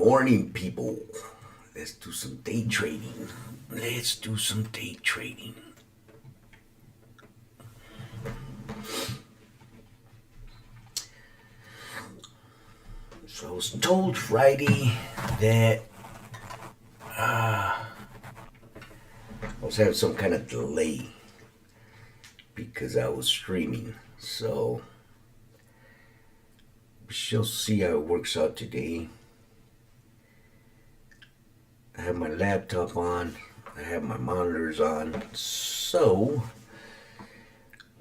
morning, people. Let's do some day trading. Let's do some day trading. So I was told Friday that I was having some kind of delay because I was streaming. So we shall see how it works out today. I have my laptop on. I have my monitors on. So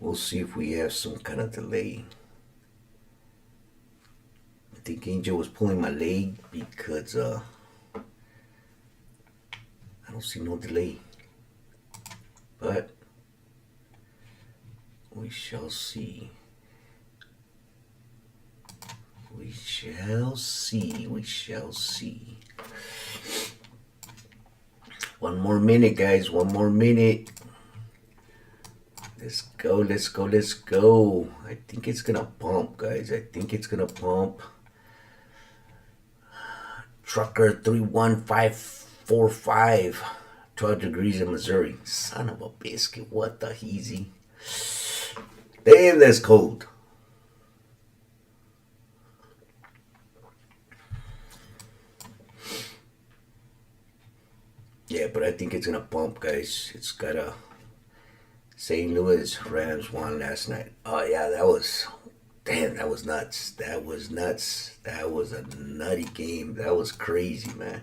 we'll see if we have some kind of delay. I think Angel was pulling my leg because I don't see no delay. But we shall see. We shall see. We shall see. One more minute, guys. One more minute. Let's go. Let's go. Let's go. I think it's going to pump, guys. I think it's going to pump. Trucker 31545. 12 degrees in Missouri. Son of a biscuit. What the heezy. Damn, that's cold. Yeah, but I think it's going to pump, guys. It's got a St. Louis Rams won last night. Oh, yeah, that was... Damn, that was nuts. That was nuts. That was a nutty game. That was crazy, man.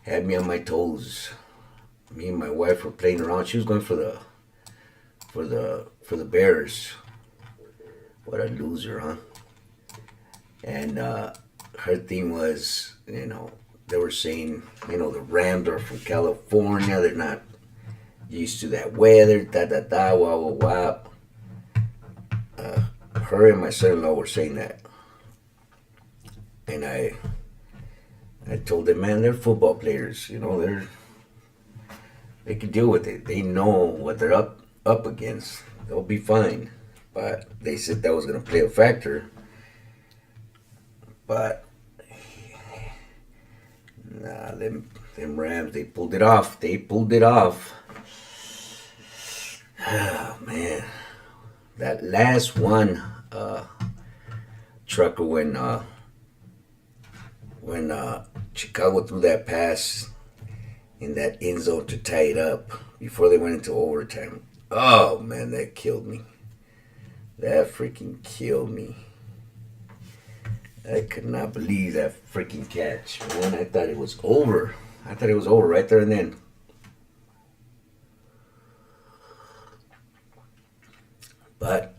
Had me on my toes. Me and my wife were playing around. She was going for the Bears. What a loser, huh? And her thing was, they were saying, the Rams are from California. They're not used to that weather. Wah, wah, wah. Her and my son-in-law were saying that. And I told them, man, they're football players. They can deal with it. They know what they're up against. They'll be fine. But they said that was going to play a factor. But nah, them Rams, they pulled it off. They pulled it off. Oh, man. That last one, Trucker, when Chicago threw that pass in that end zone to tie it up before they went into overtime. Oh, man, that killed me. That freaking killed me. I could not believe that freaking catch. Man, I thought it was over. I thought it was over right there and then. But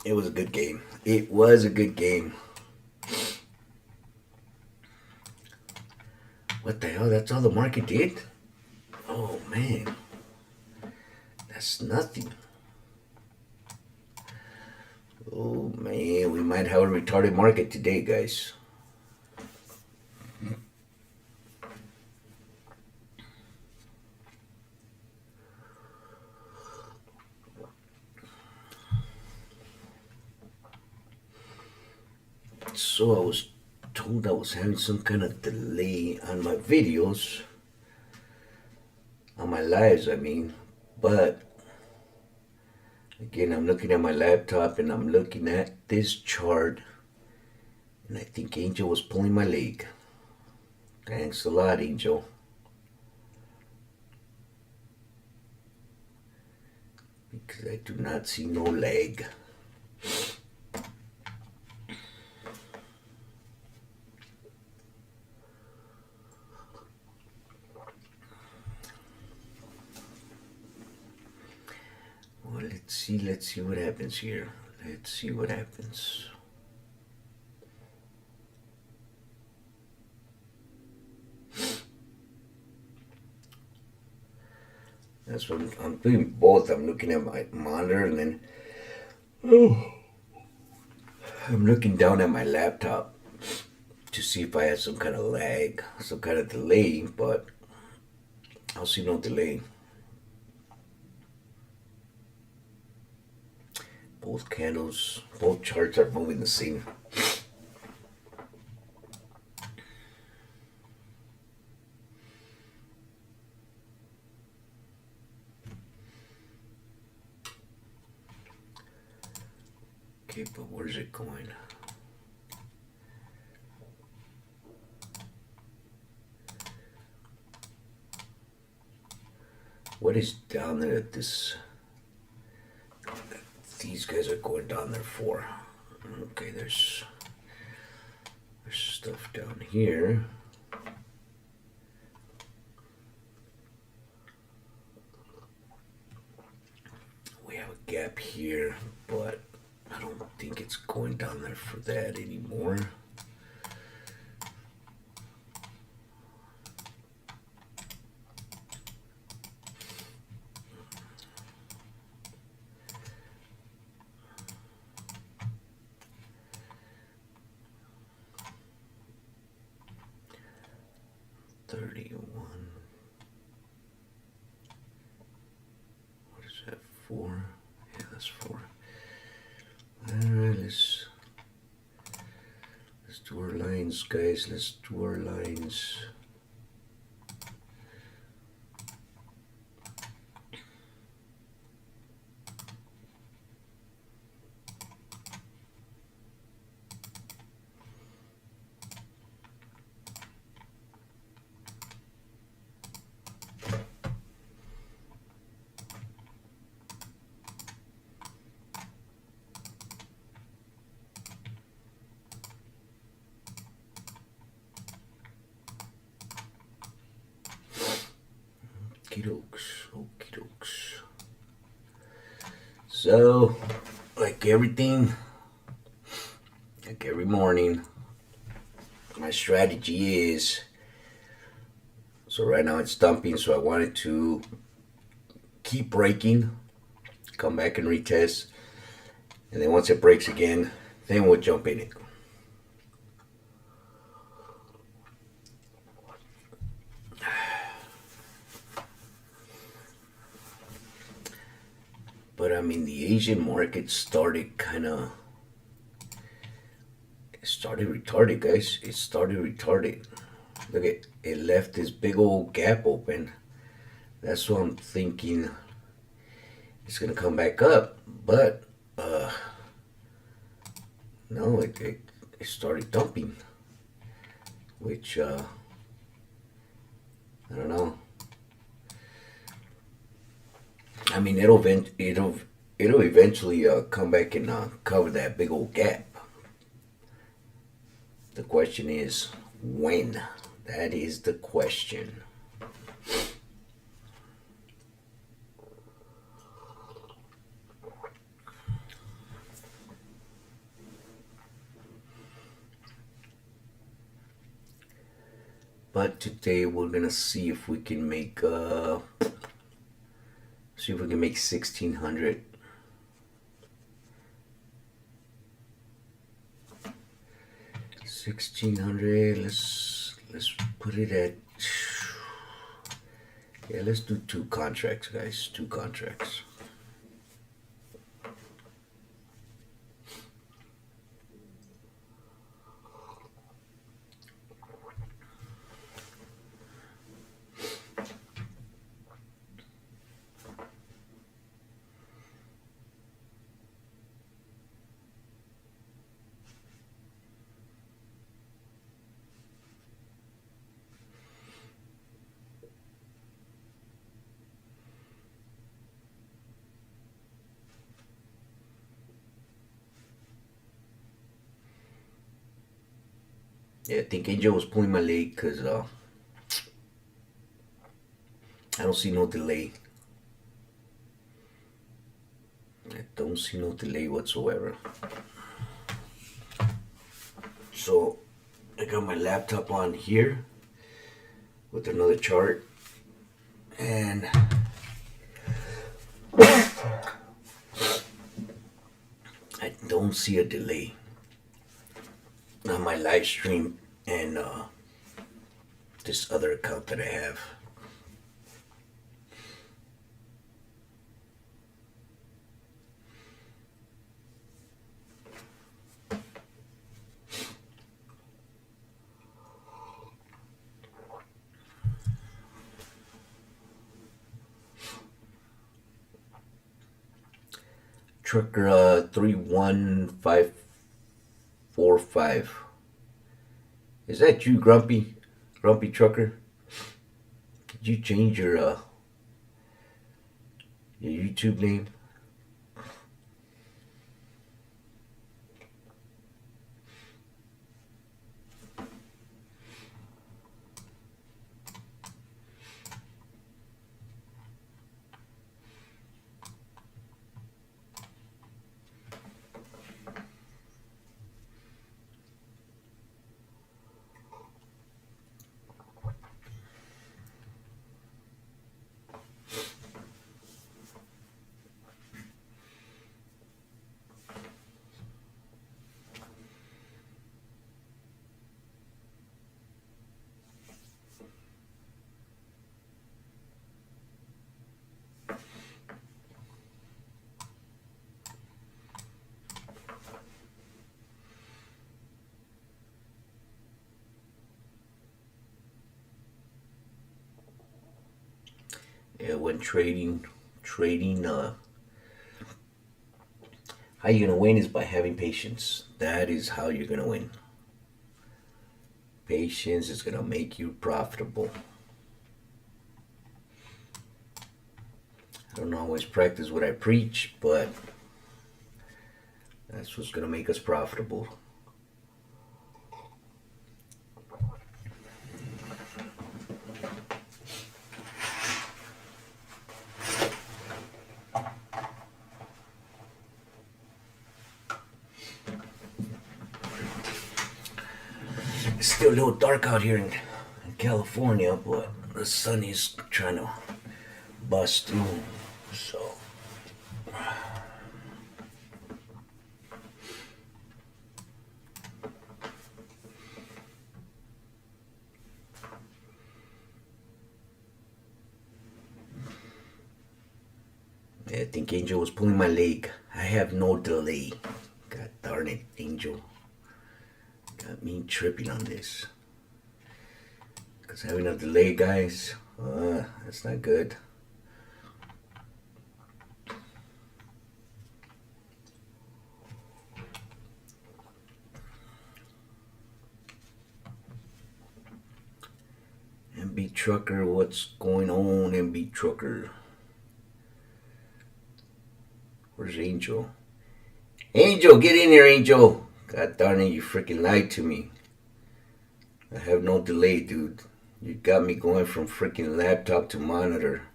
it was a good game. It was a good game. What the hell? That's all the market did? Oh, man. That's nothing. Oh, man. We might have a retarded market today, guys. So I was told I was having some kind of delay on my videos, on my lives, I mean. But again, I'm looking at my laptop and I'm looking at this chart, and I think Angel was pulling my leg. Thanks a lot, Angel. Because I do not see no leg. Well, let's see what happens here. Let's see what happens. That's what I'm doing both. I'm looking at my monitor and then I'm looking down at my laptop to see if I have some kind of lag, some kind of delay, but I'll see no delay. Both candles, both charts are moving the same. Okay, but where's it going? What is down there at this? These guys are going down there for. Okay, there's stuff down here. We have a gap here, but I don't think it's going down there for that anymore. What is that, 4? Yeah, that's 4. Alright, let's do our lines, guys. Let's do our lines. Okie dokes. So, like everything, like every morning, my strategy is, so right now it's dumping, so I wanted to keep breaking, come back and retest, and then once it breaks again, then we'll jump in it. But I mean, the Asian market started retarded, guys. It started retarded. Look at it, left this big old gap open. That's what I'm thinking. It's gonna come back up, but no, it started dumping, which I don't know. I mean, it'll eventually come back and cover that big old gap. The question is when. That is the question. But today we're gonna see if we can make 1600. 1600. Let's put it at, yeah, let's do 2 contracts, guys. 2 contracts. Yeah, I think Angel was pulling my leg because I don't see no delay. I don't see no delay whatsoever. So I got my laptop on here with another chart, and I don't see a delay on my live stream and this other account that I have. Trucker 31545. Is that you, Grumpy? Grumpy Trucker? Did you change your YouTube name? Yeah, when trading, how you're gonna win is by having patience. That is how you're gonna win. Patience is gonna make you profitable. I don't always practice what I preach, but that's what's gonna make us profitable. It's still a little dark out here in California, but the sun is trying to bust through. So yeah, I think Angel was pulling my leg. I have no delay. God darn it, Angel. Got me tripping on this. Because having a delay, guys, that's not good. MB Trucker, what's going on, MB Trucker? Where's Angel? Angel, get in here, Angel. God darn it, you freaking lied to me. I have no delay, dude. You got me going from freaking laptop to monitor.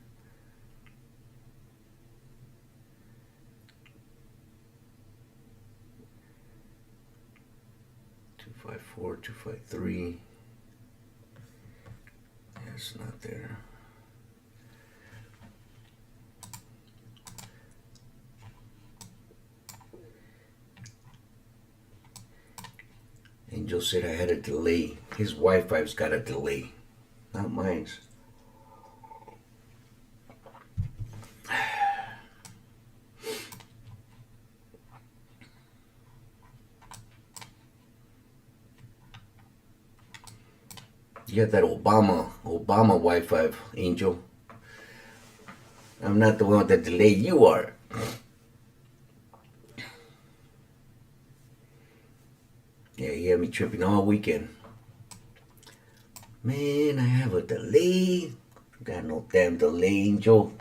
Two 254, 253. It's not there. Angel said I had a delay. His Wi-Fi's got a delay, not mine. You got that Obama Wi-Fi, Angel. I'm not the one with the delay. You are. Yeah, you had me tripping all weekend. Man, I have a delay. Got no damn delay, Angel.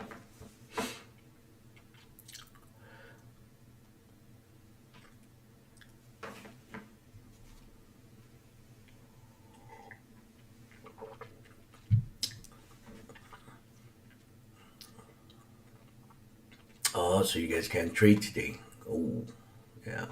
Oh, so you guys can't trade today. Oh, yeah.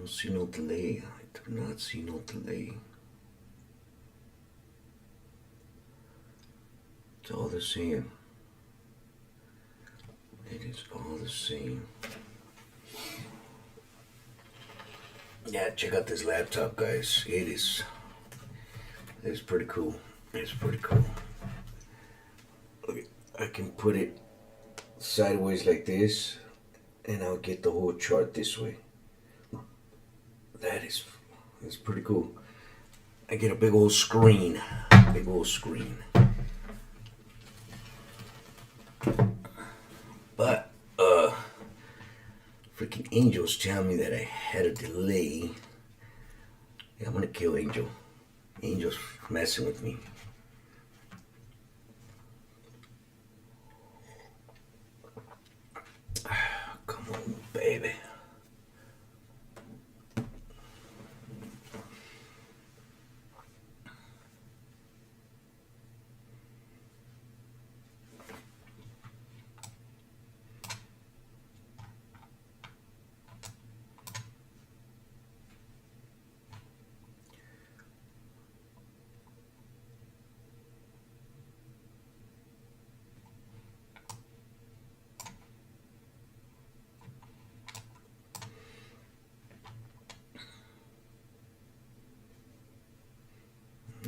don't see no delay. I do not see no delay. It's all the same. It is all the same. Yeah, check out this laptop, guys. It's pretty cool. It's pretty cool. Okay, I can put it sideways like this, and I'll get the whole chart this way. That's pretty cool. I get a big old screen. Big old screen. But freaking Angel's telling me that I had a delay. Yeah, I'm gonna kill Angel. Angel's messing with me. Come on, baby.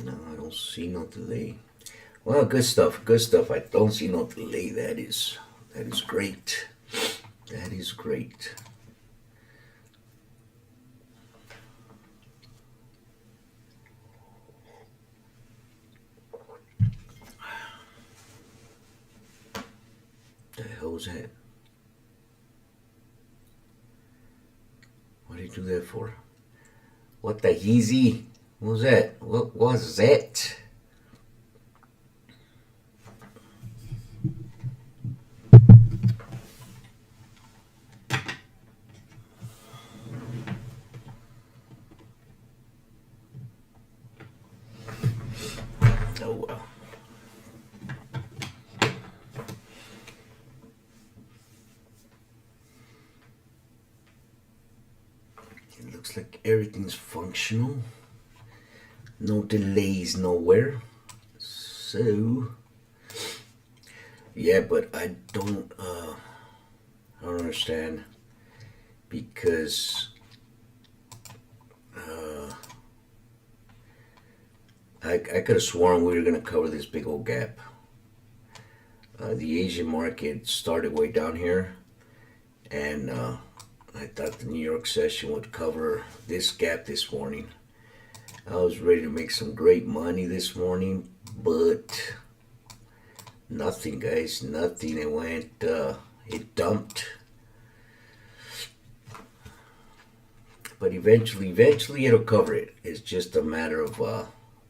No, I don't see no delay. Well, good stuff. Good stuff. I don't see no delay. That is great. That is great. The hell was that? What did you do that for? What the heezy? What was that? What was that? Oh well. It looks like everything's functional. No delays nowhere. So yeah, but I don't understand because I could have sworn we were gonna cover this big old gap. The Asian market started way down here, and I thought the New York session would cover this gap this morning. I was ready to make some great money this morning, but nothing, guys, nothing. It went, it dumped. But eventually it'll cover it. It's just a matter of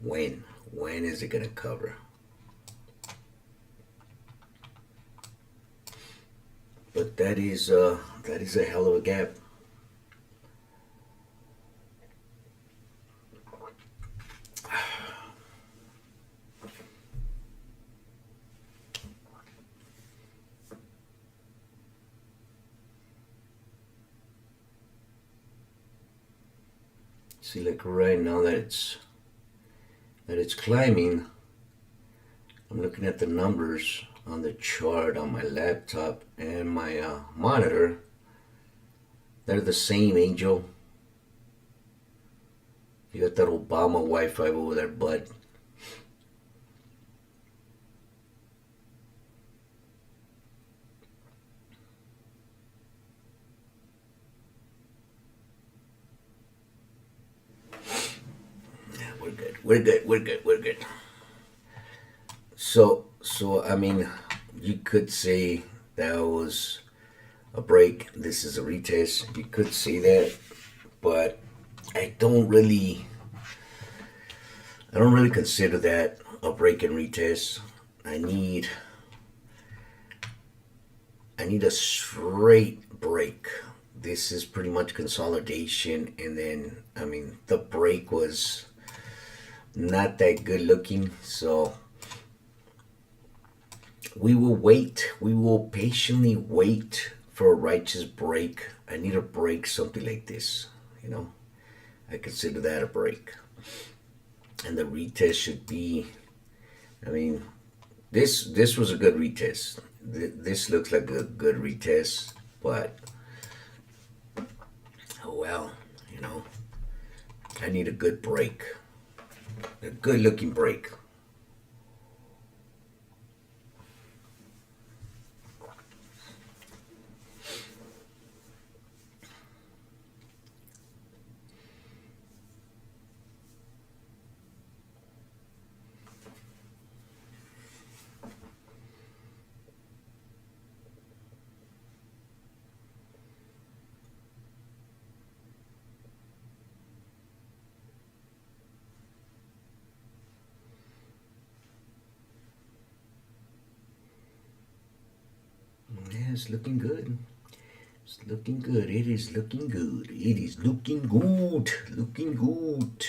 when. When is it gonna cover? But that is a hell of a gap. See, like right now that it's climbing, I'm looking at the numbers on the chart on my laptop and my monitor. They're the same, Angel. You got that Obama Wi-Fi over there, bud. We're good. So I mean, you could say that was a break. This is a retest. You could say that, but I don't really consider that a break and retest. I need a straight break. This is pretty much consolidation, and then I mean the break was not that good looking, so we will wait. We will patiently wait for a righteous break. I need a break, something like this. you know, I consider that a break. And the retest should be, I mean, this was a good retest. This looks like a good retest, but oh well, you know, I need a good break, a good looking break. Yeah, it's looking good. It's looking good. It is looking good. It is looking good. Looking good.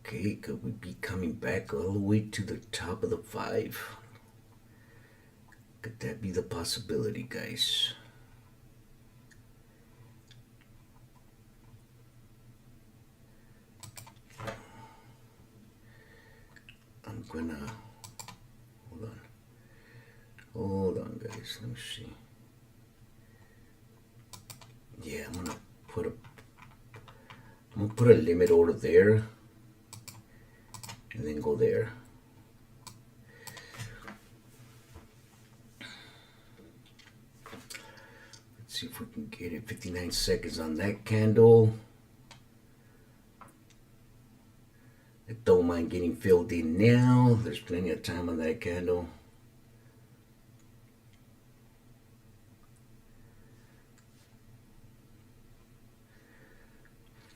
Okay, could we be coming back all the way to the top of the five? Could that be the possibility, guys? I'm gonna hold on. Hold on, guys. Let me see. Yeah, I'm gonna put a limit order there, and then go there. Let's see if we can get it. 59 seconds on that candle. I don't mind getting filled in now. There's plenty of time on that candle.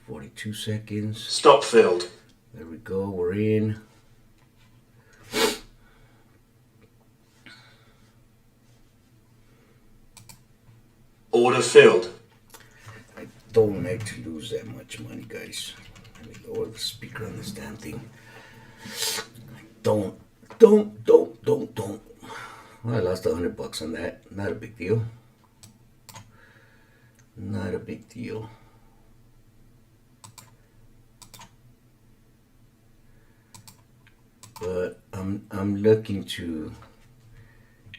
"42 seconds. Stop filled. There we go. We're in. Order filled. I don't like to lose that much money, guys. Let me lower the speaker on this damn thing. Don't. Well, I lost $100 on that. Not a big deal. Not a big deal. But I'm looking to.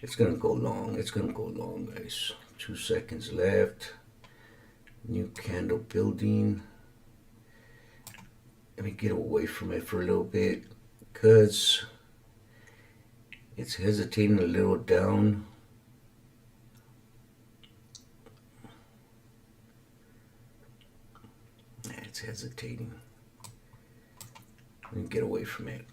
It's gonna go long. It's gonna go long, guys. 2 seconds left. New candle building. Let me get away from it for a little bit, because it's hesitating a little down. It's hesitating. Let me get away from it.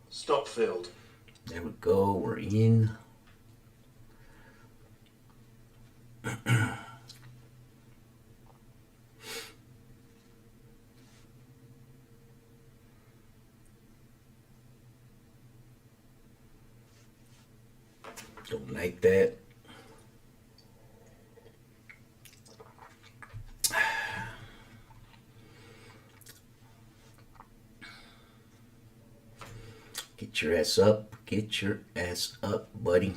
Stop filled. There we go. We're in. Don't like that. Get your ass up. Get your ass up, buddy.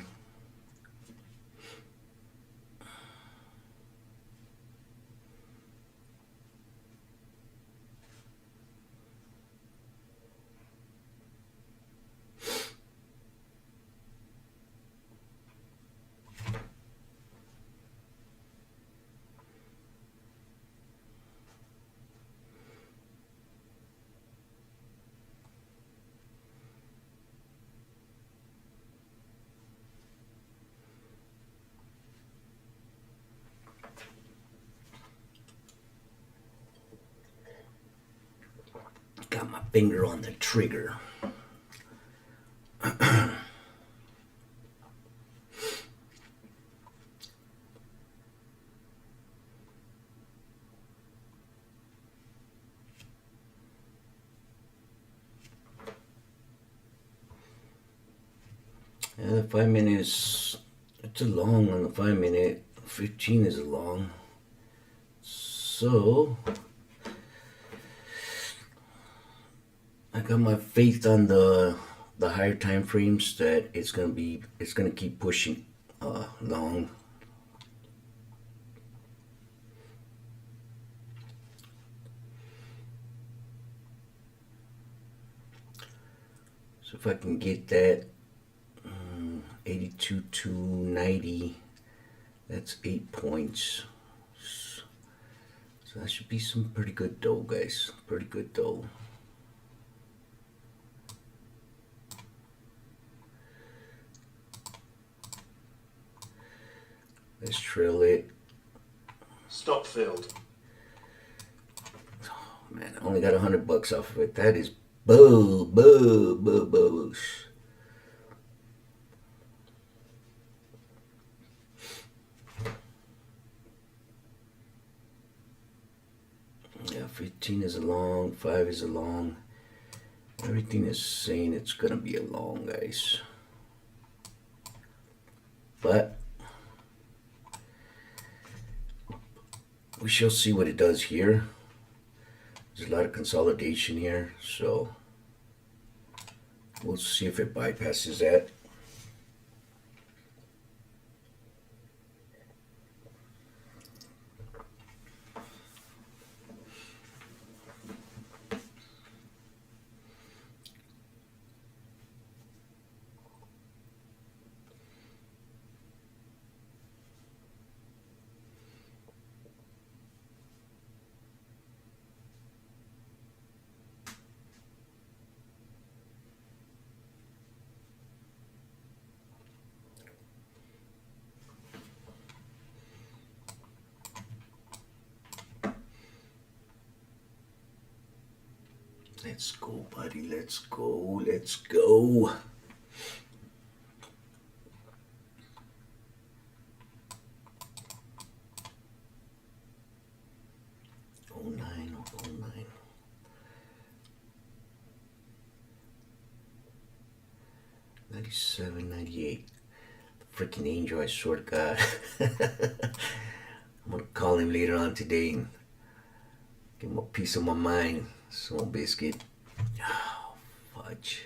Got my finger on the trigger. The 5 minutes, it's a long on the 5 minute. 15 is a long. So I got my faith on the higher time frames that it's gonna keep pushing long. So if I can get that 82 to 90, that's 8 points. So that should be some pretty good dough, guys. Pretty good dough. Let's trail it. Stop filled. Oh, man, I only got $100 off of it. That is boosh. Yeah, 15 is a long, 5 is a long. Everything is saying it's gonna be a long, guys. But we shall see what it does here. There's a lot of consolidation here, so we'll see if it bypasses that. Let's go, buddy. Let's go. Let's go. Oh, 09, oh, 09. 97, 98. The freaking angel, I swear to God. I'm gonna call him later on today and give him a piece of my mind. Small biscuit. Oh, fudge.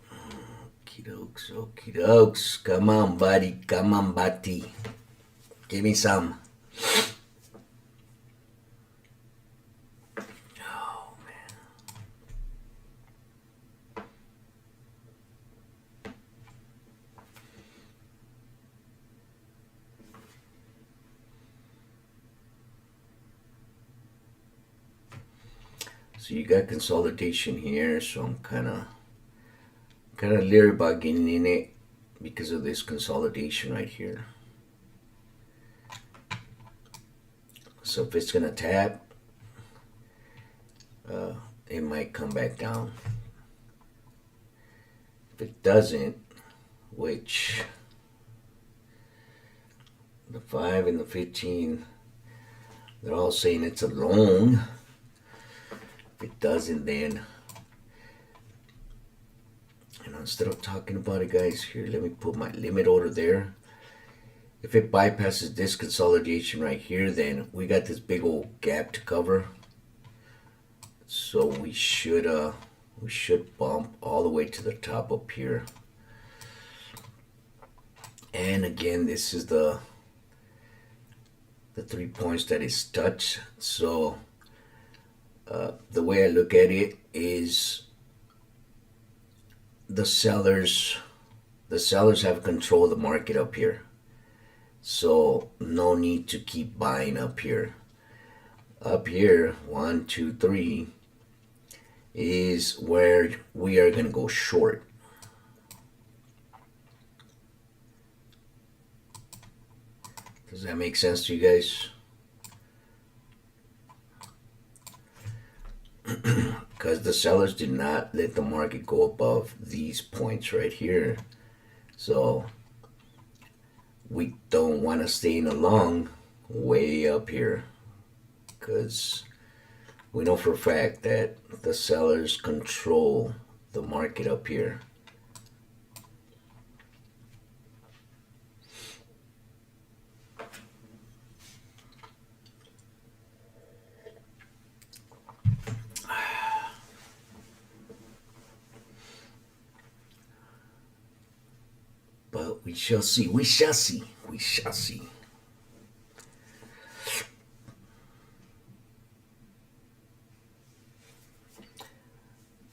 Okie dokes, okie dokes. Come on, buddy. Come on, buddy. Give me some. Oh, man. So you got consolidation here, so I'm kind of leery about getting in it because of this consolidation right here. So if it's gonna tap, it might come back down. If it doesn't, which the 5 and the 15, they're all saying it's a long. If it doesn't, then, and instead of talking about it, guys, here, let me put my limit order there. If it bypasses this consolidation right here, then we got this big old gap to cover. So we should bump all the way to the top up here. And again, this is the 3 points that is touched. So the way I look at it is the sellers have control of the market up here. So no need to keep buying up here. Up here, 1, 2, 3 is where we are gonna go short. Does that make sense to you guys? Because the sellers did not let the market go above these points right here. So we don't want to stay in a long way up here, because we know for a fact that the sellers control the market up here. We shall see. We shall see. We shall see.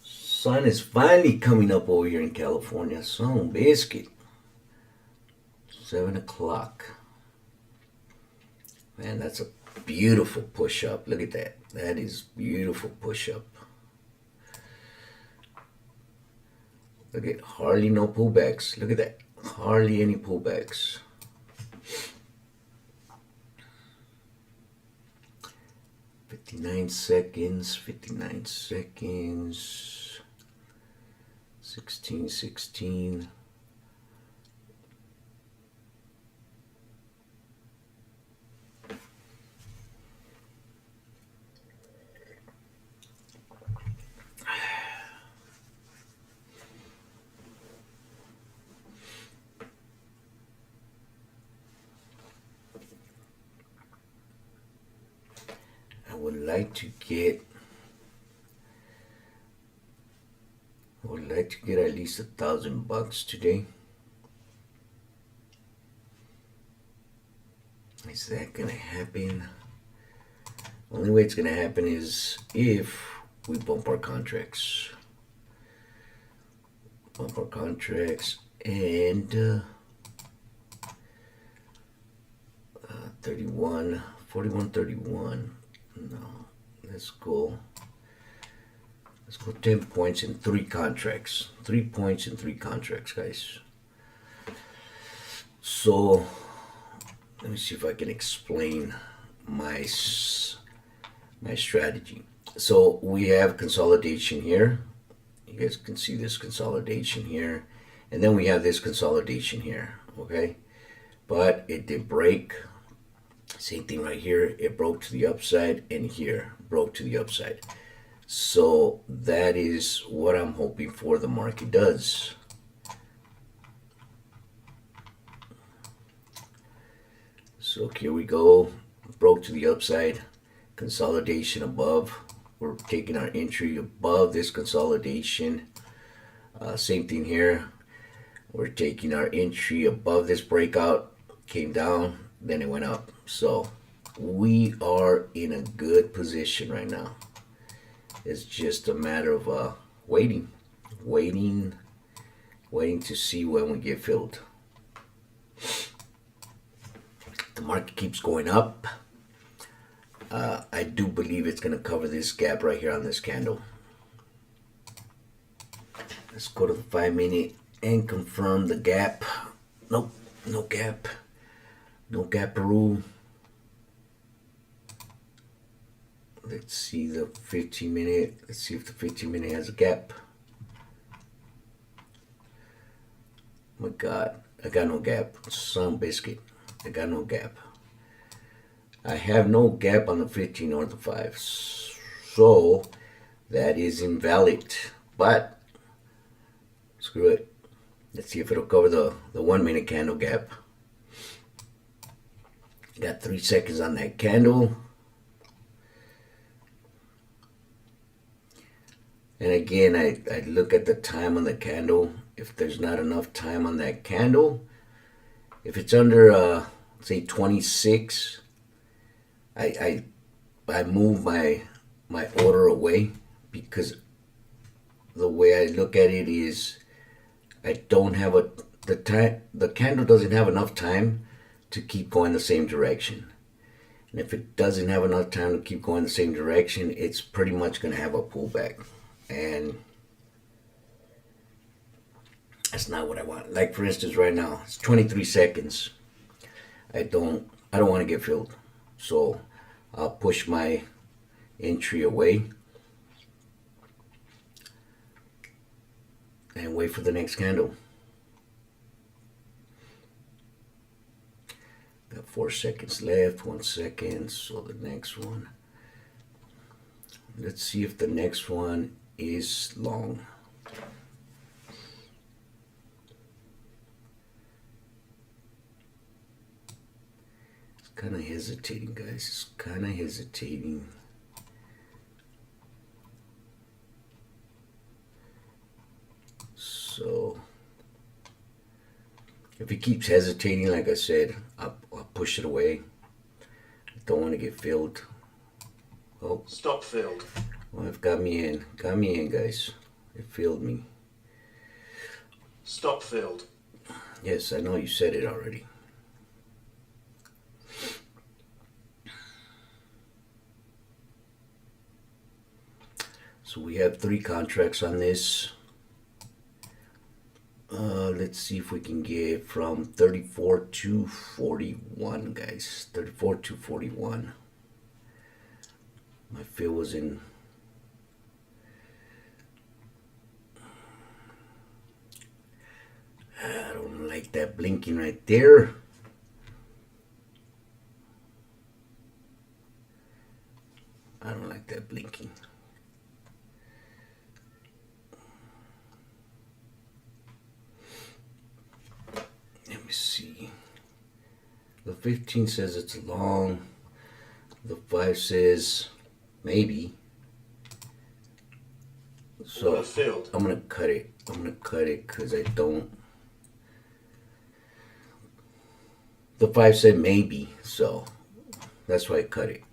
Sun is finally coming up over here in California. Sun biscuit. 7 o'clock. Man, that's a beautiful push-up. Look at that. That is beautiful push-up. Look at hardly no pullbacks. Look at that. Hardly any pullbacks. "59 seconds, 59 seconds, 16. I would like to get at least $1,000 today. Is that gonna happen? Only way it's gonna happen is if we bump our contracts. Bump our contracts and 41.31. No, let's go 10 points in 3 contracts. 3 points in 3 contracts, guys. So let me see if I can explain my strategy. So we have consolidation here. You guys can see this consolidation here, and then we have this consolidation here. Okay, but it did break. Same thing right here. It broke to the upside, and here broke to the upside. So that is what I'm hoping for the market does. So here we go. Broke to the upside. Consolidation above. We're taking our entry above this consolidation. Same thing here. We're taking our entry above this breakout. Came down, then it went up. So we are in a good position right now. It's just a matter of waiting to see when we get filled. The market keeps going up. I do believe it's going to cover this gap right here on this candle. Let's go to the 5-minute and confirm the gap. Nope, no gap. No gap rule. Let's see the 15-minute. Let's see if the 15-minute has a gap. Oh my God, I got no gap. Some biscuit. I got no gap. I have no gap on the 15 or the 5. So that is invalid. But screw it. Let's see if it'll cover the 1-minute candle gap. Got 3 seconds on that candle. And again, I look at the time on the candle. If there's not enough time on that candle, if it's under say 26, I move my order away, because the way I look at it is I don't have the candle doesn't have enough time to keep going the same direction. And if it doesn't have enough time to keep going the same direction, it's pretty much going to have a pullback. And that's not what I want. Like for instance, right now, it's 23 seconds. I don't want to get filled. So I'll push my entry away and wait for the next candle. Got 4 seconds left, 1 second, so the next one. Let's see if the next one is long. It's kind of hesitating, guys. It's kind of hesitating. So If he keeps hesitating, like I said, I'll push it away. I don't want to get filled. Oh, Stop filled. well, it got me in. Got me in, guys. It filled me. Stop filled. Yes, I know you said it already. So we have 3 contracts on this. Let's see if we can get from 34 to 41, guys. 34 to 41. My fill was in. I don't like that blinking right there. I don't like that blinking. Let me see. The 15 says it's long. The 5 says maybe. So Order filled. I'm gonna cut it. I'm gonna cut it because I don't. The 5 said maybe, so that's why I cut it.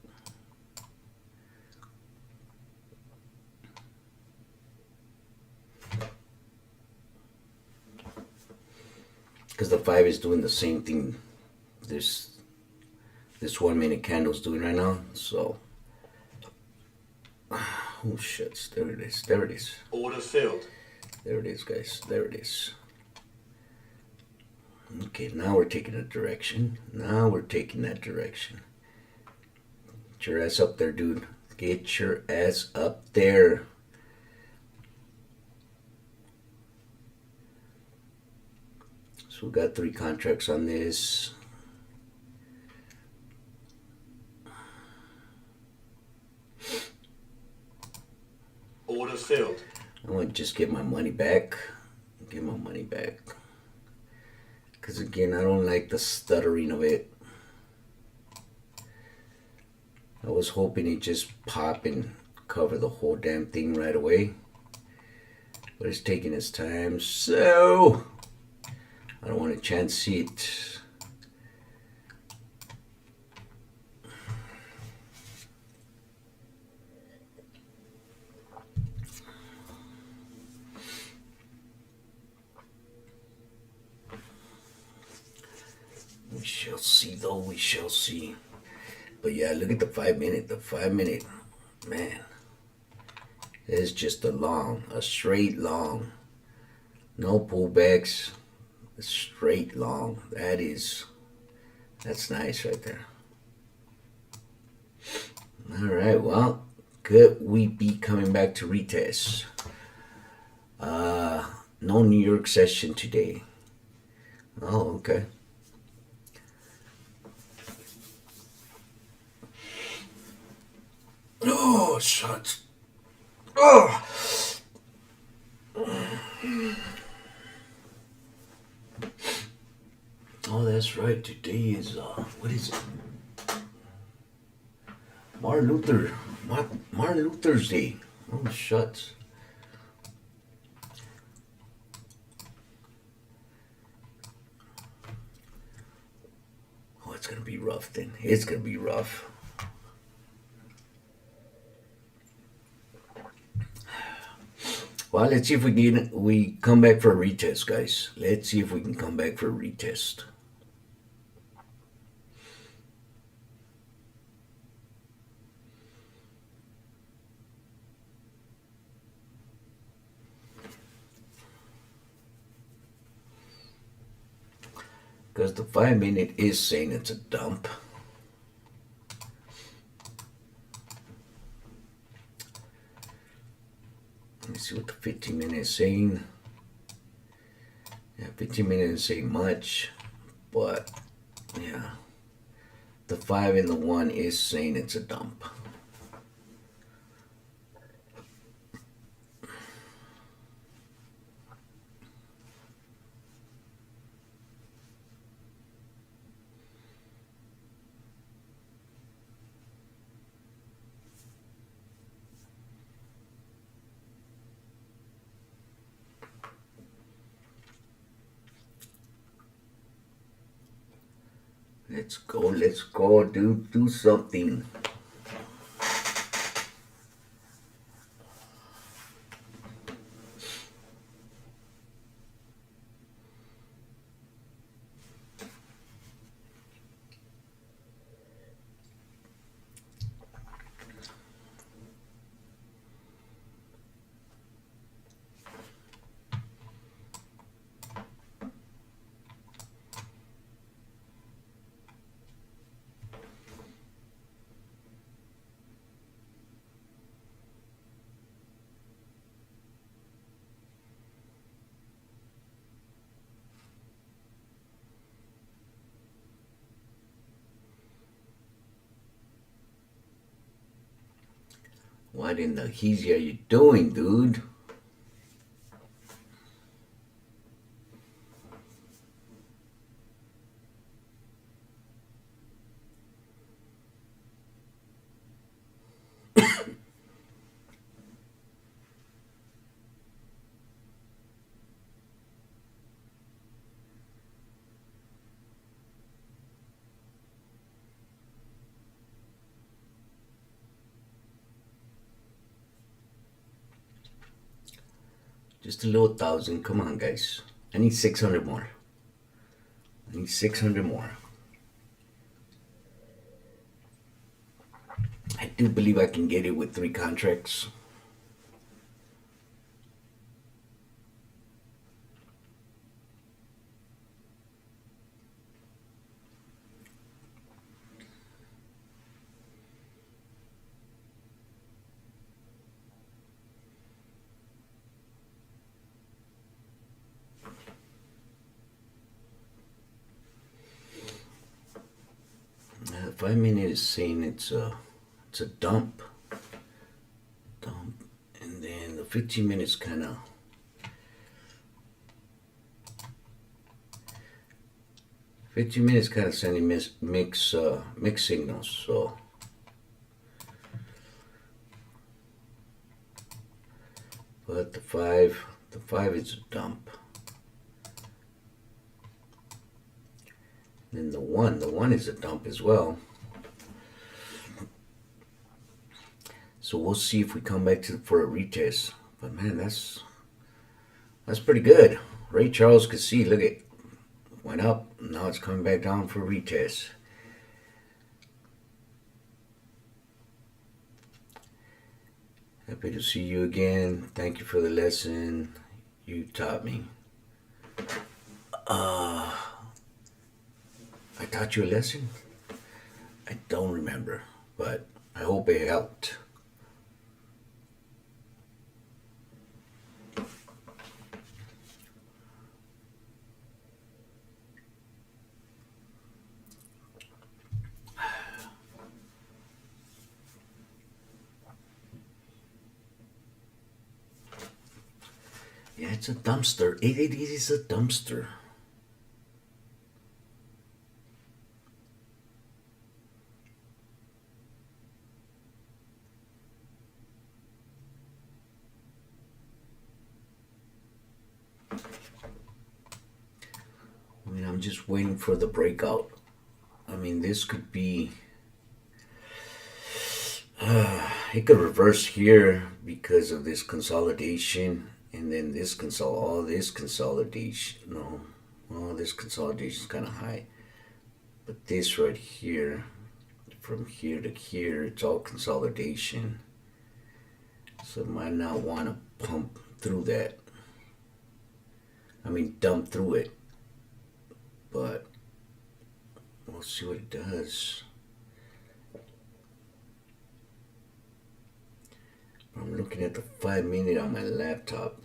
Because the 5 is doing the same thing this 1 minute candle's doing right now. So, oh shit! There it is. There it is. Order filled. There it is, guys. There it is. Okay, now we're taking a direction. Now we're taking that direction. Get your ass up there, dude. Get your ass up there. So we got 3 contracts on this. Order filled. I want to just get my money back. Get my money back. Because again, I don't like the stuttering of it. I was hoping it just pop and cover the whole damn thing right away. But it's taking its time, so I don't want to chance it. We shall see, though. We shall see. But yeah, look at the 5 minute. The 5 minute, man. It's just a straight long. No pullbacks. A straight long. That's nice right there. All right, well, could we be coming back to retest? No New York session today. Oh, okay. Oh, shucks. Oh. Oh, that's right. Today is what is it? Martin Luther's Day. Oh, shucks. Oh, it's gonna be rough then. It's gonna be rough. Well, let's see if we come back for a retest, guys. Let's see if we can come back for a retest. Because the 5 minute is saying it's a dump. Let me see what the 15 minute is saying. Yeah, 15 minutes isn't saying much, but yeah. The 5 and the 1 is saying it's a dump. Let's go, dude. Do something. What in the heezy are you doing, dude? Just a little thousand. Come on, guys. I need 600 more. I need 600 more. I do believe I can get it with 3 contracts. The 5 minute is saying it's a dump, and then the 15 minutes kind of. 15 minutes kind of sending mixed signals, so. But the five is a dump. Then the one is a dump as well. So we'll see if we come back for a retest. But man, that's pretty good. Ray Charles could see, look at, went up, now it's coming back down for a retest. Happy to see you again. Thank you for the lesson you taught me. I taught you a lesson? I don't remember, but I hope it helped. Yeah, it's a dumpster. It is a dumpster. I mean, I'm just waiting for the breakout. I mean, this could be. It could reverse here because of this consolidation, and then this consolidation. No, well, this consolidation is kind of high, but this right here, from here to here, it's all consolidation. So I might not want to pump through that. I mean, dump through it. But we'll see what it does. I'm looking at the 5 minute on my laptop.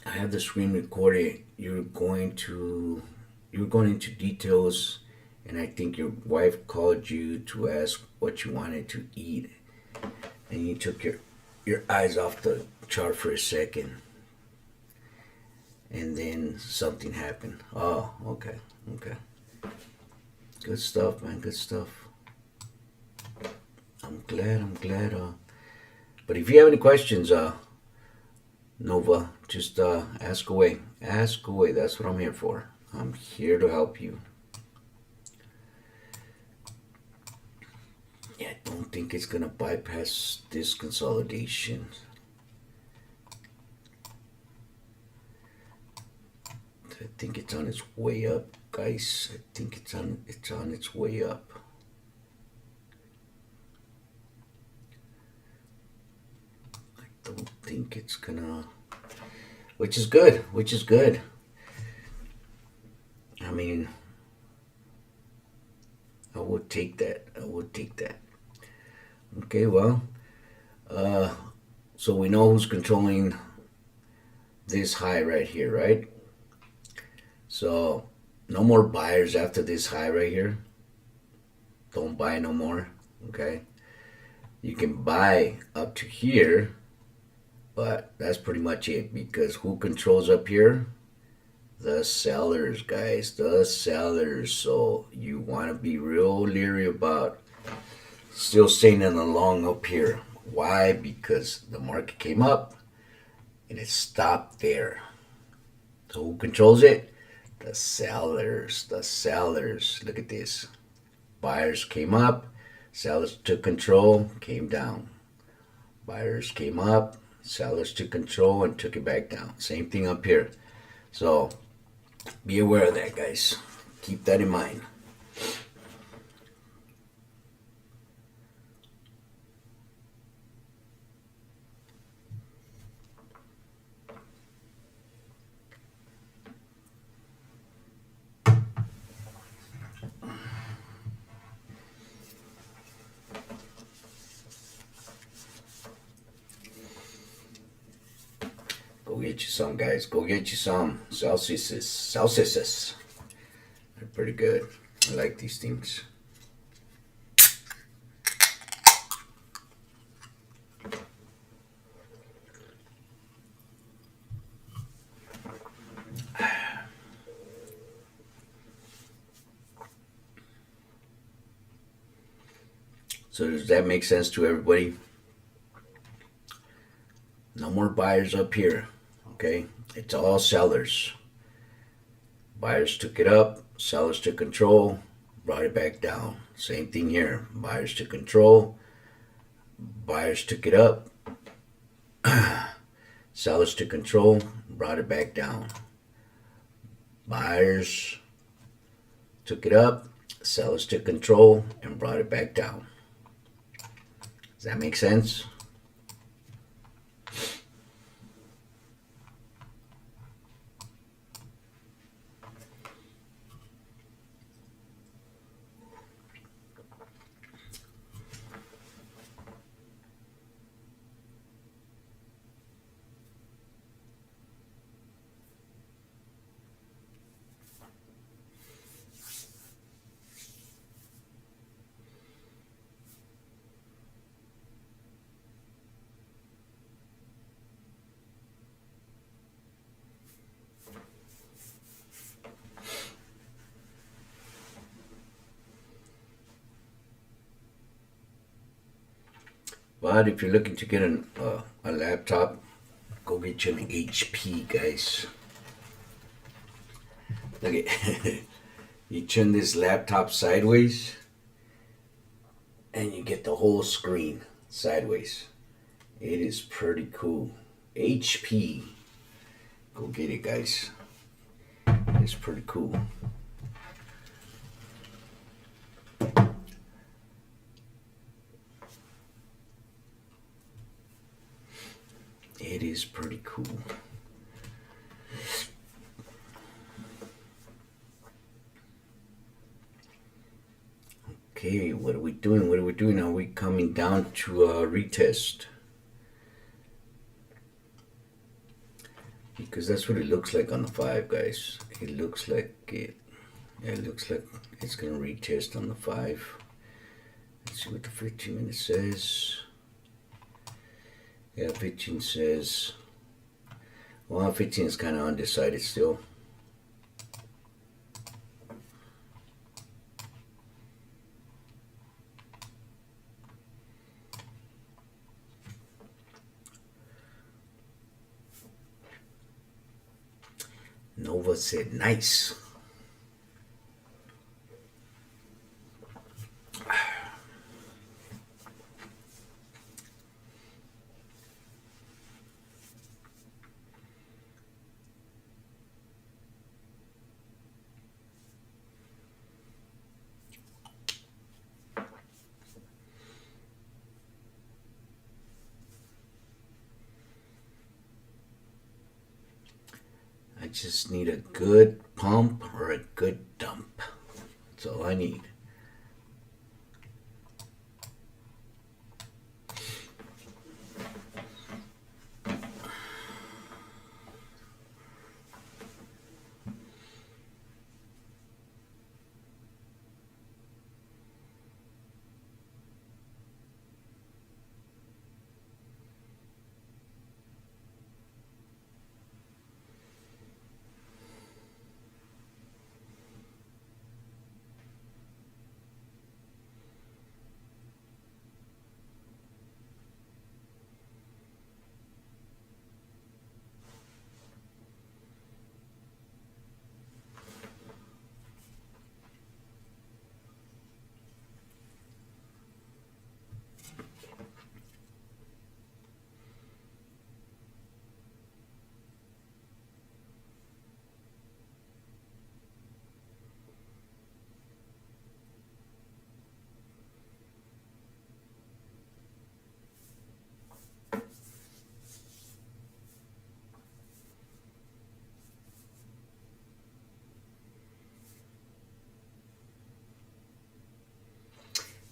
I have the screen recorded. You're going into details, and I think your wife called you to ask what you wanted to eat, and you took your eyes off the chart for a second, and then something happened. Oh, okay. Good stuff, man. Good stuff. I'm glad. But if you have any questions, Nova, just ask away. Ask away. That's what I'm here for. I'm here to help you. Yeah, I don't think it's gonna bypass this consolidation. I think it's on its way up, guys. I think it's on its way up. I don't think it's gonna, which is good. Which is good. I mean, I would take that. I would take that. Okay, well, so we know who's controlling this high right here, right? So no more buyers after this high right here. Don't buy no more. Okay, you can buy up to here, but that's pretty much it, because who controls up here? The sellers, guys, the sellers. So you want to be real leery about still staying in the long up here. Why? Because the market came up and it stopped there. So who controls it? The sellers. The sellers. Look at this. Buyers came up, sellers took control, came down. Buyers came up, sellers took control and took it back down. Same thing up here. So be aware of that, guys. Keep that in mind. Go get you some, guys. Go get you some Celsiuses. Celsiuses. They're pretty good. I like these things. So does that make sense to everybody? No more buyers up here. Okay? It's all sellers. Buyers took it up, sellers took control, brought it back down. Same thing here. Buyers took control, buyers took it up, sellers took control, brought it back down. Buyers took it up, sellers took control, and brought it back down. Does that make sense? But if you're looking to get a laptop, go get you an HP, guys. Look at you turn this laptop sideways and you get the whole screen sideways. It is pretty cool. HP. Go get it, guys. It's pretty cool. It is pretty cool. Okay, what are we doing? What are we doing? Are we coming down to a retest? Because that's what it looks like on the 5, guys. It looks like it. Yeah, it looks like it's gonna retest on the 5. Let's see what the 15-minute says. Yeah, 15 says. Well, 15 is kind of undecided still. Nova said nice. I just need a good pump or a good dump. That's all I need.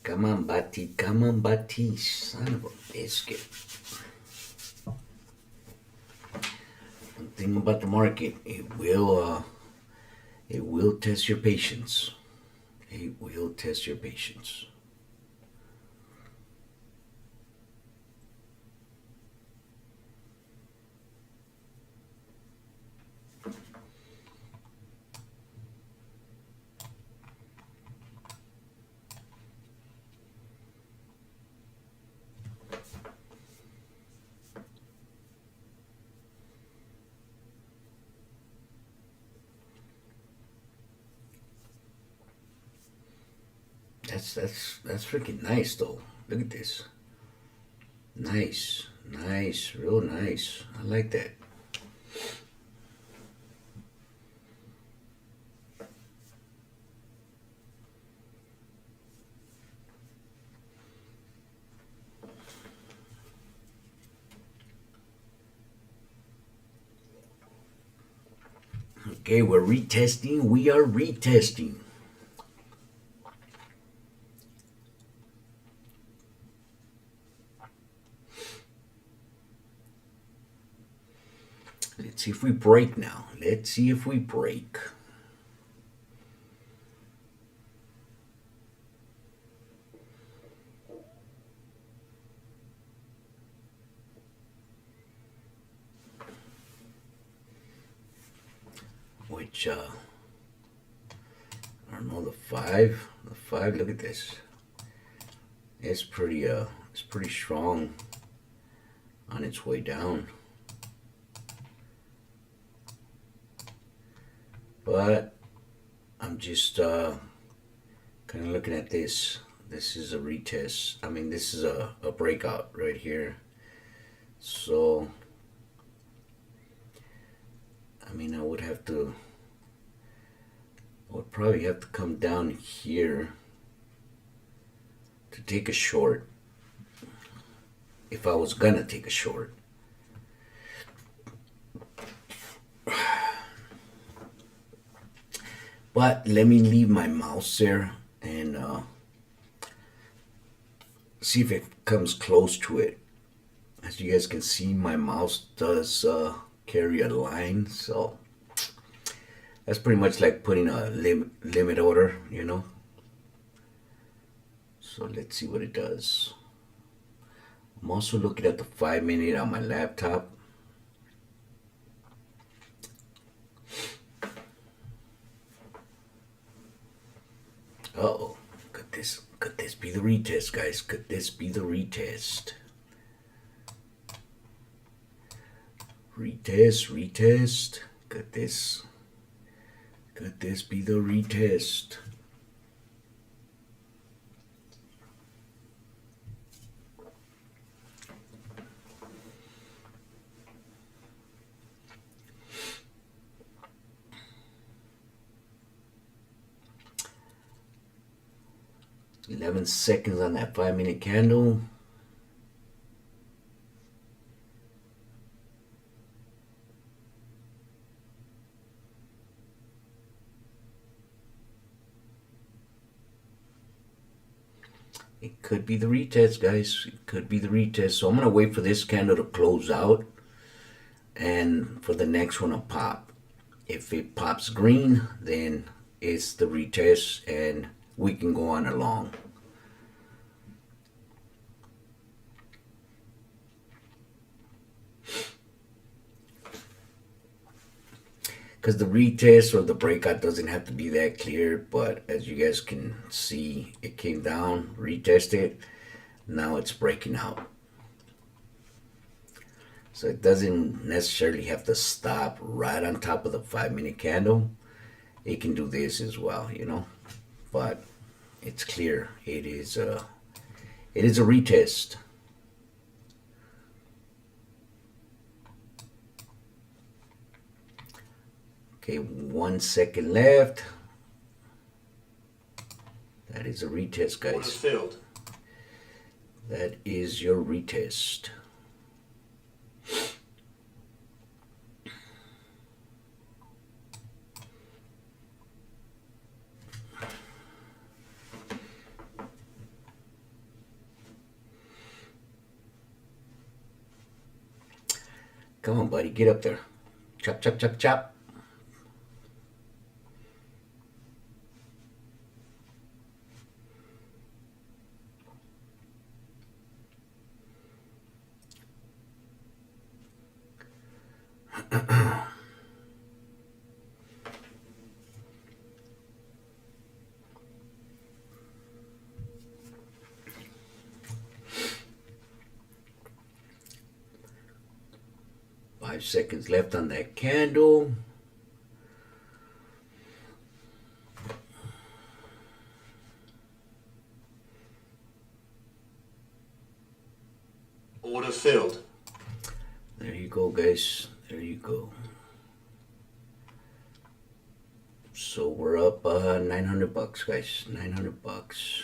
Come on, Bati, son of a biscuit. One thing about the market, it will test your patience. It will test your patience. That's freaking nice though. Look at this. Nice, real nice. I like that. Okay, we're retesting. We are retesting. Let's see if we break now. Let's see if we break. Which, I don't know, the five, look at this. It's pretty strong on its way down. But I'm just kind of looking at this. This is a retest. I mean, this is a breakout right here. So, I mean, I would probably have to come down here to take a short. If I was gonna take a short. But let me leave my mouse there and see if it comes close to it. As you guys can see, my mouse does carry a line, so that's pretty much like putting a limit order, you know. So let's see what it does. I'm also looking at the 5-minute on my laptop. Uh-oh. Could this be the retest, guys? Could this be the retest? Retest. Could this Could this be the retest? $11 seconds on that 5-minute candle. It could be the retest, guys. It could be the retest. So I'm going to wait for this candle to close out and for the next one to pop. If it pops green, then it's the retest and we can go on along. Because the retest or the breakout doesn't have to be that clear, but as you guys can see, it came down, retested, now it's breaking out. So it doesn't necessarily have to stop right on top of the 5-minute candle. It can do this as well, you know, but it's clear it is a retest. Okay, 1 second left. That is a retest, guys. Orders filled. That is your retest. Come on, buddy, get up there. Chop, chop, chop, chop. Five seconds left on that candle. Order filled. There you go, guys. There you go. So we're up $900, guys. $900.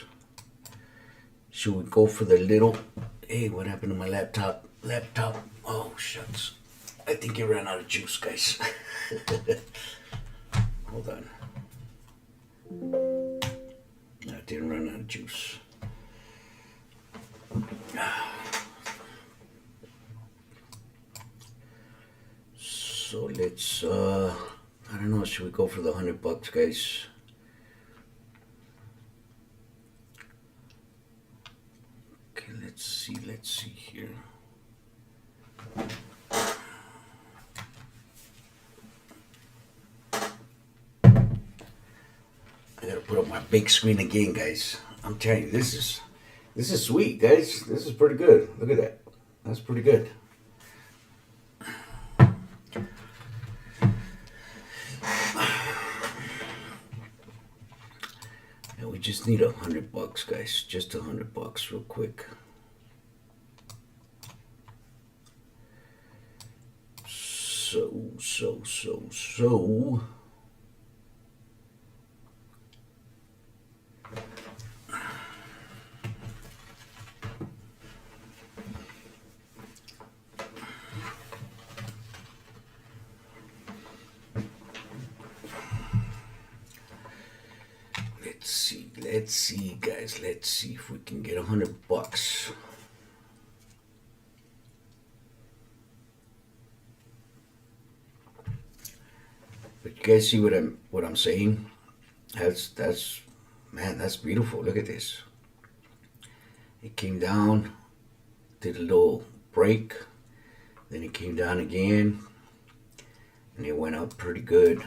Should we go for the little? Hey, what happened to my laptop? Oh, shucks. I think it ran out of juice, guys. Hold on. No, it didn't run out of juice. So let's, I don't know, should we go for the $100, guys? Okay, let's see here. I gotta put up my big screen again, guys. I'm telling you, this is sweet, guys. This is pretty good. Look at that. That's pretty good. And we just need $100, guys. Just $100 real quick. So. Let's see, guys. Let's see if we can get $100. But you guys see what I'm saying? That's man, that's beautiful. Look at this. It came down, did a little break, then it came down again, and it went up pretty good.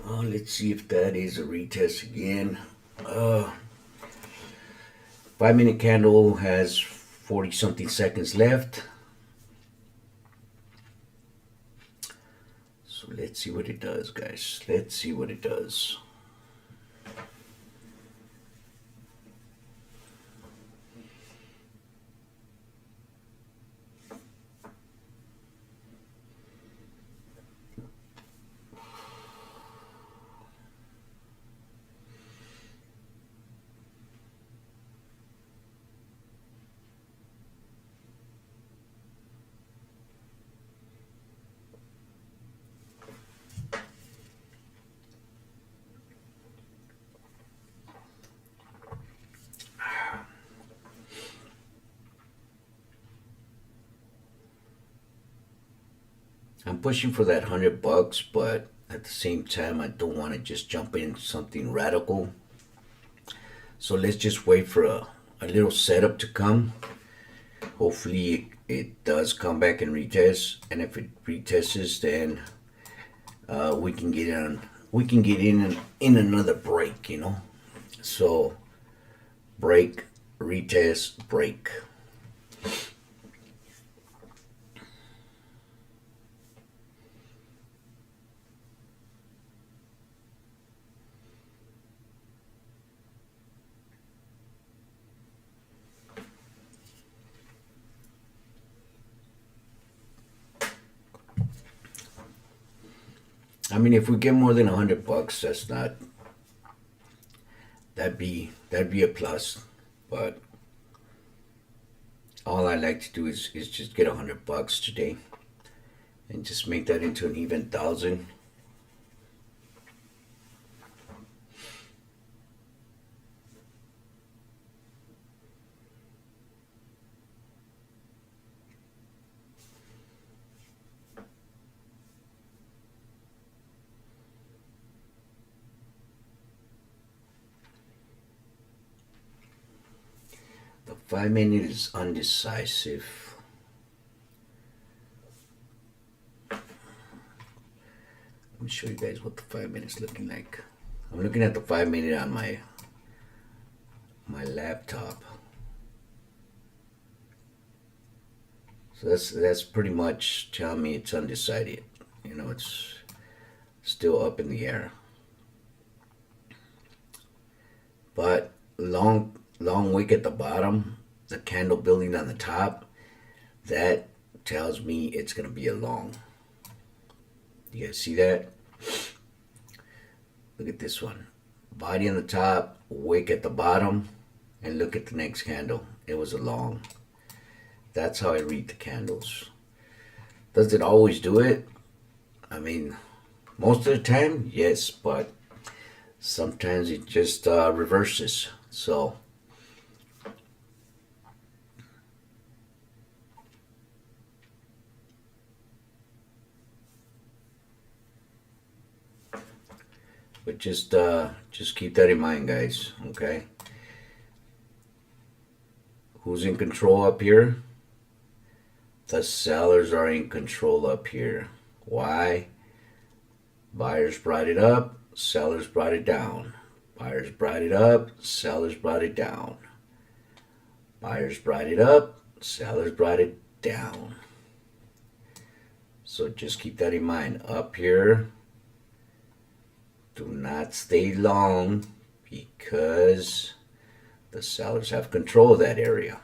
Oh, let's see if that is a retest again. 5-minute candle has 40 something seconds left. So Let's see what it does, guys. Let's see what it does. I'm pushing for that $100, but at the same time, I don't want to just jump in something radical. So let's just wait for a little setup to come. Hopefully, it does come back and retest. And if it retests, then we can get in. We can get in another break, you know. So break, retest, break. I mean, if we get more than $100, that's not. That'd be a plus, but all I like to do is just get $100 today, and just make that into an even 1,000. The 5 minute is undecisive. Let me show you guys what the 5 minutes looking like. I'm looking at the 5 minute on my laptop. So that's pretty much telling me it's undecided. You know, it's still up in the air. But long wick at the bottom, the candle building on the top, that tells me it's gonna be a long. You guys see that? Look at this one. Body on the top, wick at the bottom, and look at the next candle. It was a long. That's how I read the candles. Does it always do it? I mean, most of the time, yes, but sometimes it just reverses. So but just keep that in mind, guys. Okay. Who's in control up here? The sellers are in control up here. Why? Buyers brought it up, sellers brought it down. Buyers brought it up, sellers brought it down. Buyers brought it up, sellers brought it down. So just keep that in mind. Up here, do not stay long because the sellers have control of that area.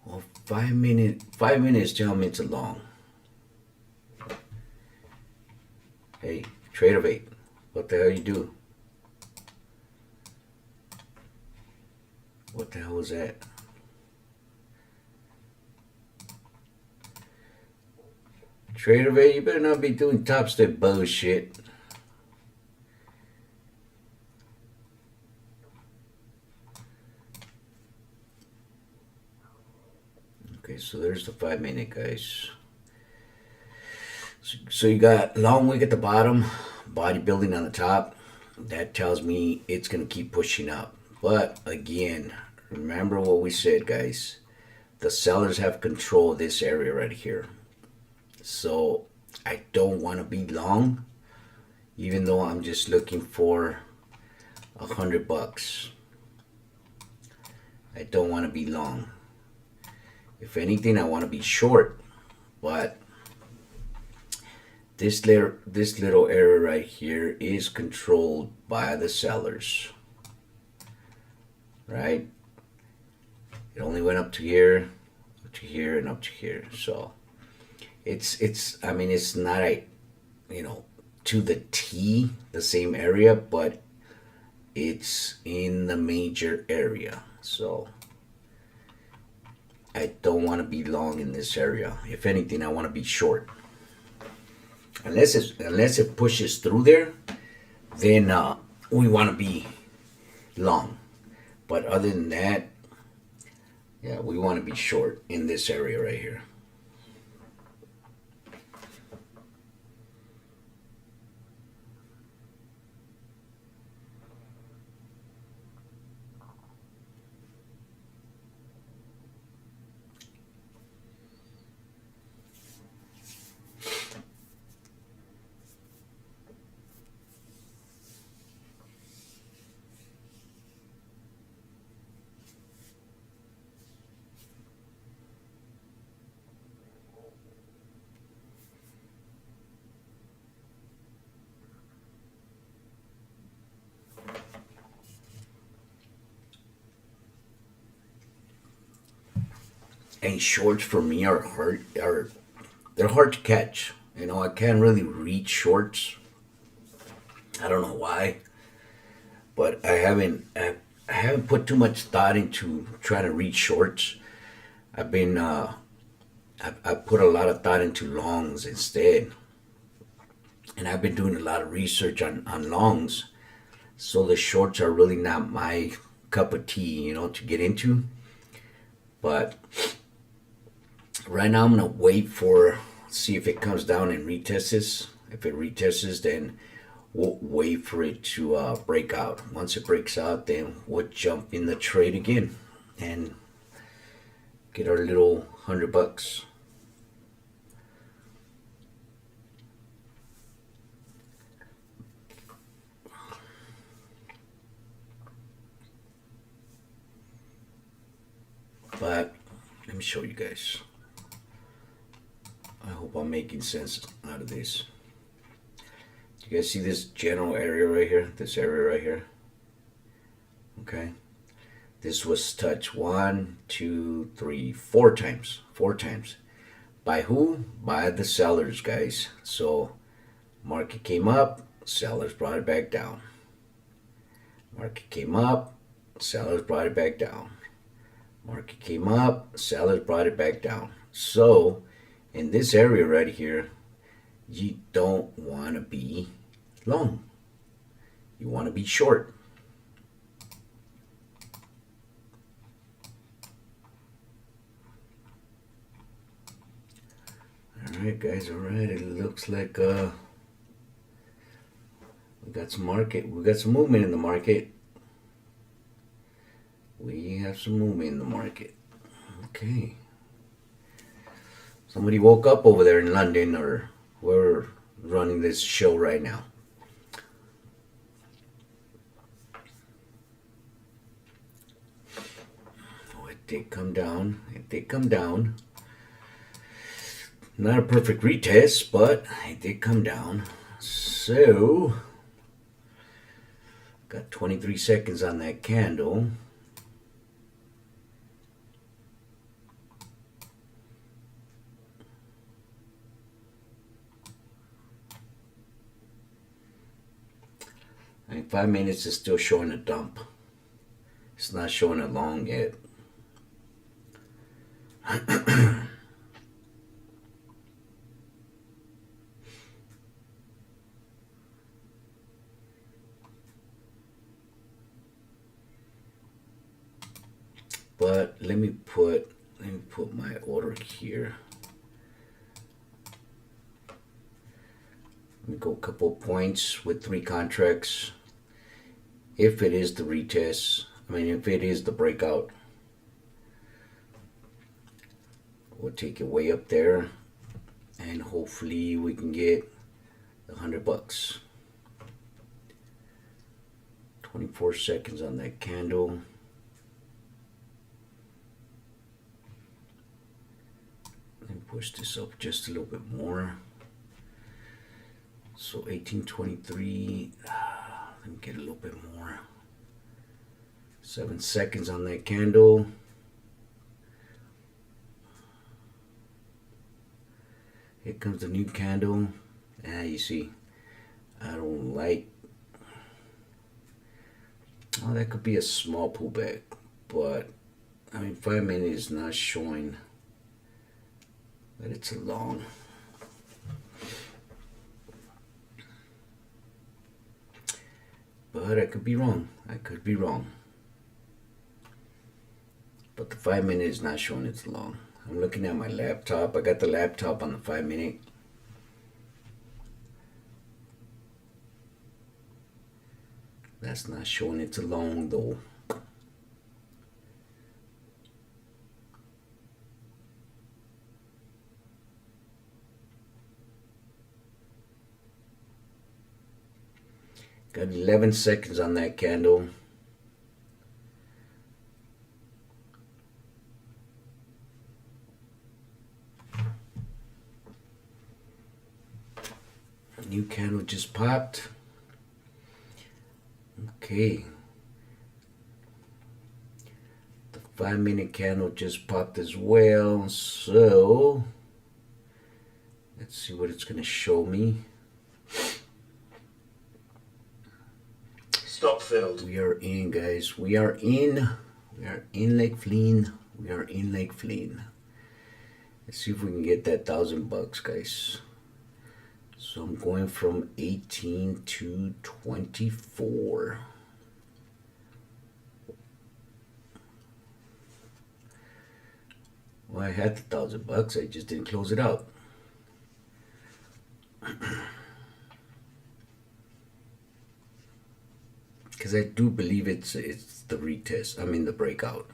Well, 5 minutes tell me it's a long. Hey, trade of 8. What the hell you do? What the hell was that? Trade of 8, you better not be doing top step bullshit. Okay, so there's the 5 minute, guys. So you got long wick at the bottom, body building on the top. That tells me it's going to keep pushing up. But again, remember what we said, guys. the sellers have control of this area right here. So I don't want to be long, even though I'm just looking for $100. I don't want to be long. If anything, I want to be short. But this little area right here is controlled by the sellers, right? It only went up to here, and up to here. So I mean, it's not to the T the same area, but it's in the major area. So I don't want to be long in this area. If anything, I want to be short. Unless it pushes through there, then we want to be long. But other than that, yeah, we want to be short in this area right here. And shorts for me are they're hard to catch. I can't really read shorts. I don't know why, but I haven't put too much thought into trying to read shorts. I've been I put a lot of thought into longs instead, and I've been doing a lot of research on longs. So the shorts are really not my cup of tea, to get into. But right now, I'm gonna wait see if it comes down and retests. If it retests, then we'll wait for it to break out. Once it breaks out, then we'll jump in the trade again and get our little $100. But let me show you guys. I hope I'm making sense out of this. Do you guys see this general area right here? This area right here? Okay. This was touched 1, 2, 3, 4 times. 4 times. By who? By the sellers, guys. So market came up, sellers brought it back down. Market came up, sellers brought it back down. Market came up, sellers brought it back down. So in this area right here, you don't want to be long. You want to be short. Alright guys, alright. It looks like we got some movement in the market. We have some movement in the market. Okay. Somebody woke up over there in London, or we're running this show right now. Oh, it did come down. It did come down. Not a perfect retest, but it did come down. So, got 23 seconds on that candle. I mean, 5 minutes is still showing a dump. It's not showing a long yet. But let me put my order here. Let me go a couple points with 3 contracts. If it is the retest, if it is the breakout, We'll take it way up there, and hopefully we can get $100. 24 seconds on that candle. And push this up just a little bit more. So 1823. Let me get a little bit more. 7 seconds on that candle. Here comes the new candle. You see, I don't like. Oh, that could be a small pullback, but I mean, 5 minutes is not showing that it's a long. But I could be wrong. I could be wrong. But the 5 minute is not showing it's long. I'm looking at my laptop. I got the laptop on the 5 minute. That's not showing it's long though. Got 11 seconds on that candle. A new candle just popped. Okay. The 5 minute candle just popped as well. So let's see what it's going to show me. Stop filled. We are in, guys. We are in Lake Fleet. We are in Lake Fleet. Let's see if we can get that $1,000, guys. So I'm going from 18 to 24. Well, I had the $1,000. I just didn't close it out. Because I do believe it's the retest. I mean the breakout.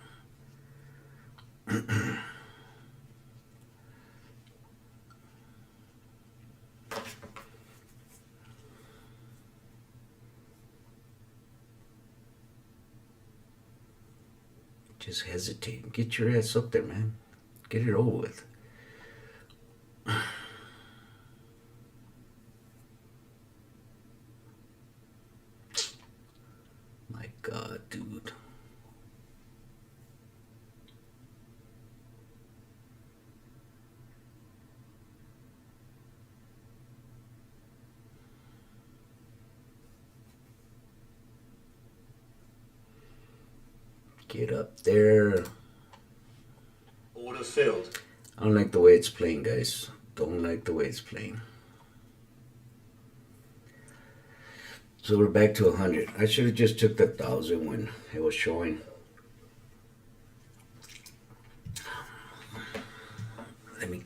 Just hesitate. Get your ass up there, man. Get it over with. My God, dude. Get up there. Order filled. I don't like the way it's playing, guys. Don't like the way it's playing. So we're back to 100. I should have just took the 1,000 when it was showing. Let me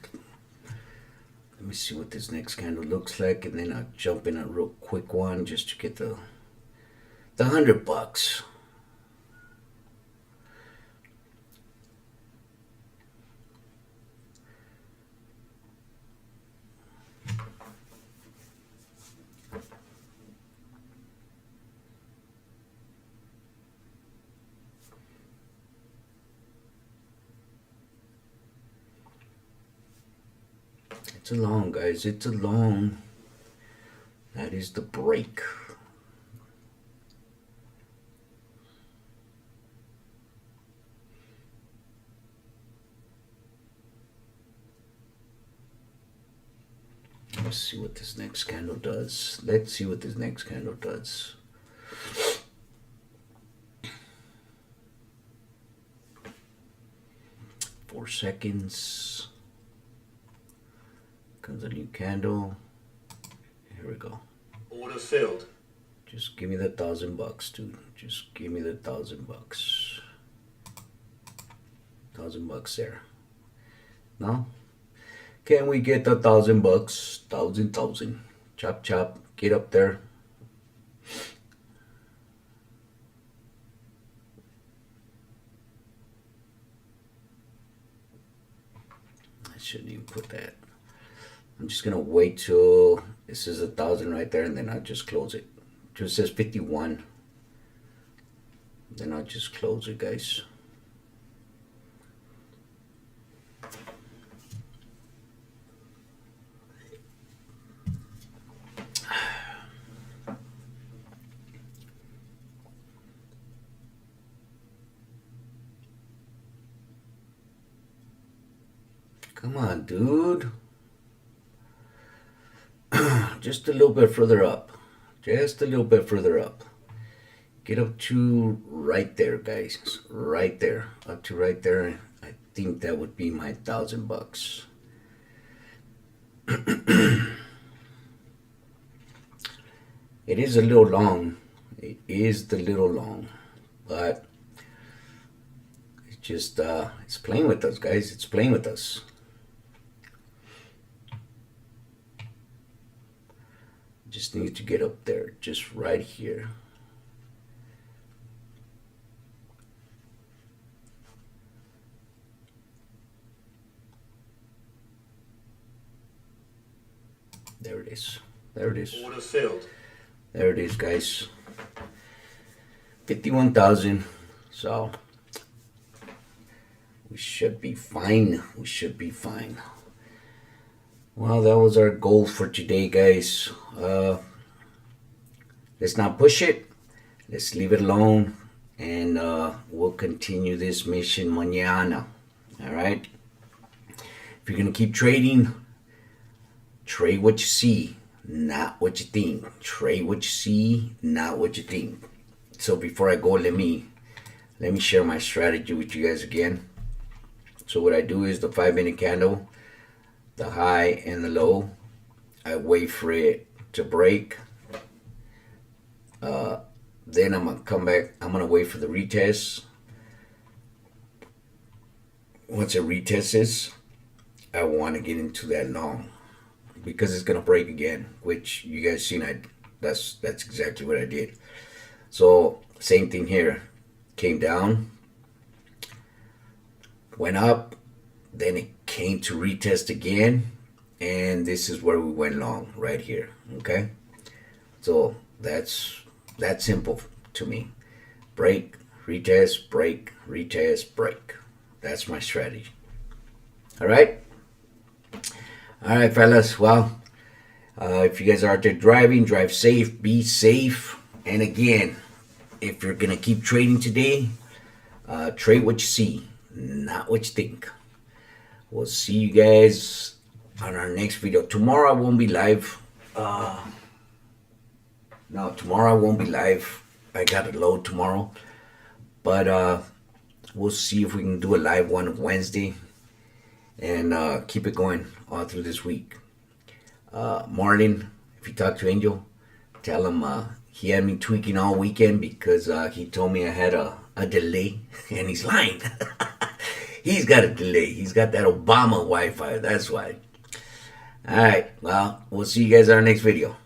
see what this next candle looks like, and then I'll jump in a real quick one just to get the $100. It's a long, guys. It's a long. That is the break. Let's see what this next candle does. Let's see what this next candle does. Four seconds. Comes a new candle. Here we go. Order filled. Just give me the $1,000, dude. Just give me the $1,000. $1,000 there. No? Can we get the $1,000? Thousand. Chop, chop. Get up there. shouldn't even put that. I'm just gonna wait till this is 1,000 right there, and then I'll just close it. Just says 51. Then I'll just close it, guys. Come on, dude. Just a little bit further up. Just a little bit further up. Get up to right there, guys. Right there. Up to right there. I think that would be my $1,000. It is a little long. It is a little long. But it's just, it's playing with us, guys. It's playing with us. Just need to get up there, just right here. There it is. There it is. Order filled. There it is, guys. 51,000. So we should be fine. We should be fine. Well, that was our goal for today, guys. Let's not push it. Let's leave it alone. And we'll continue this mission mañana. All right? If you're going to keep trading, trade what you see, not what you think. Trade what you see, not what you think. So before I go, let me share my strategy with you guys again. So what I do is the 5-minute candle, the high and the low, I wait for it to break. Then I'm gonna come back. I'm gonna wait for the retest. Once it retests, I want to get into that long because it's gonna break again. Which you guys seen? That's exactly what I did. So same thing here. Came down, went up, then it came to retest again, and this is where we went long right here. Okay, so that's simple to me. Break, retest, break, retest, break. That's my strategy. All right, fellas. Well, if you guys are out there driving, drive safe, be safe, and again, if you're gonna keep trading today, trade what you see, not what you think. We'll see you guys on our next video. Tomorrow I won't be live. No, tomorrow I won't be live. I got to load tomorrow. But we'll see if we can do a live one Wednesday. And keep it going all through this week. Marlon, if you talk to Angel, tell him he had me tweaking all weekend because he told me I had a delay. And he's lying. He's got a delay. He's got that Obama Wi-Fi. That's why. All right. Well, we'll see you guys on our next video.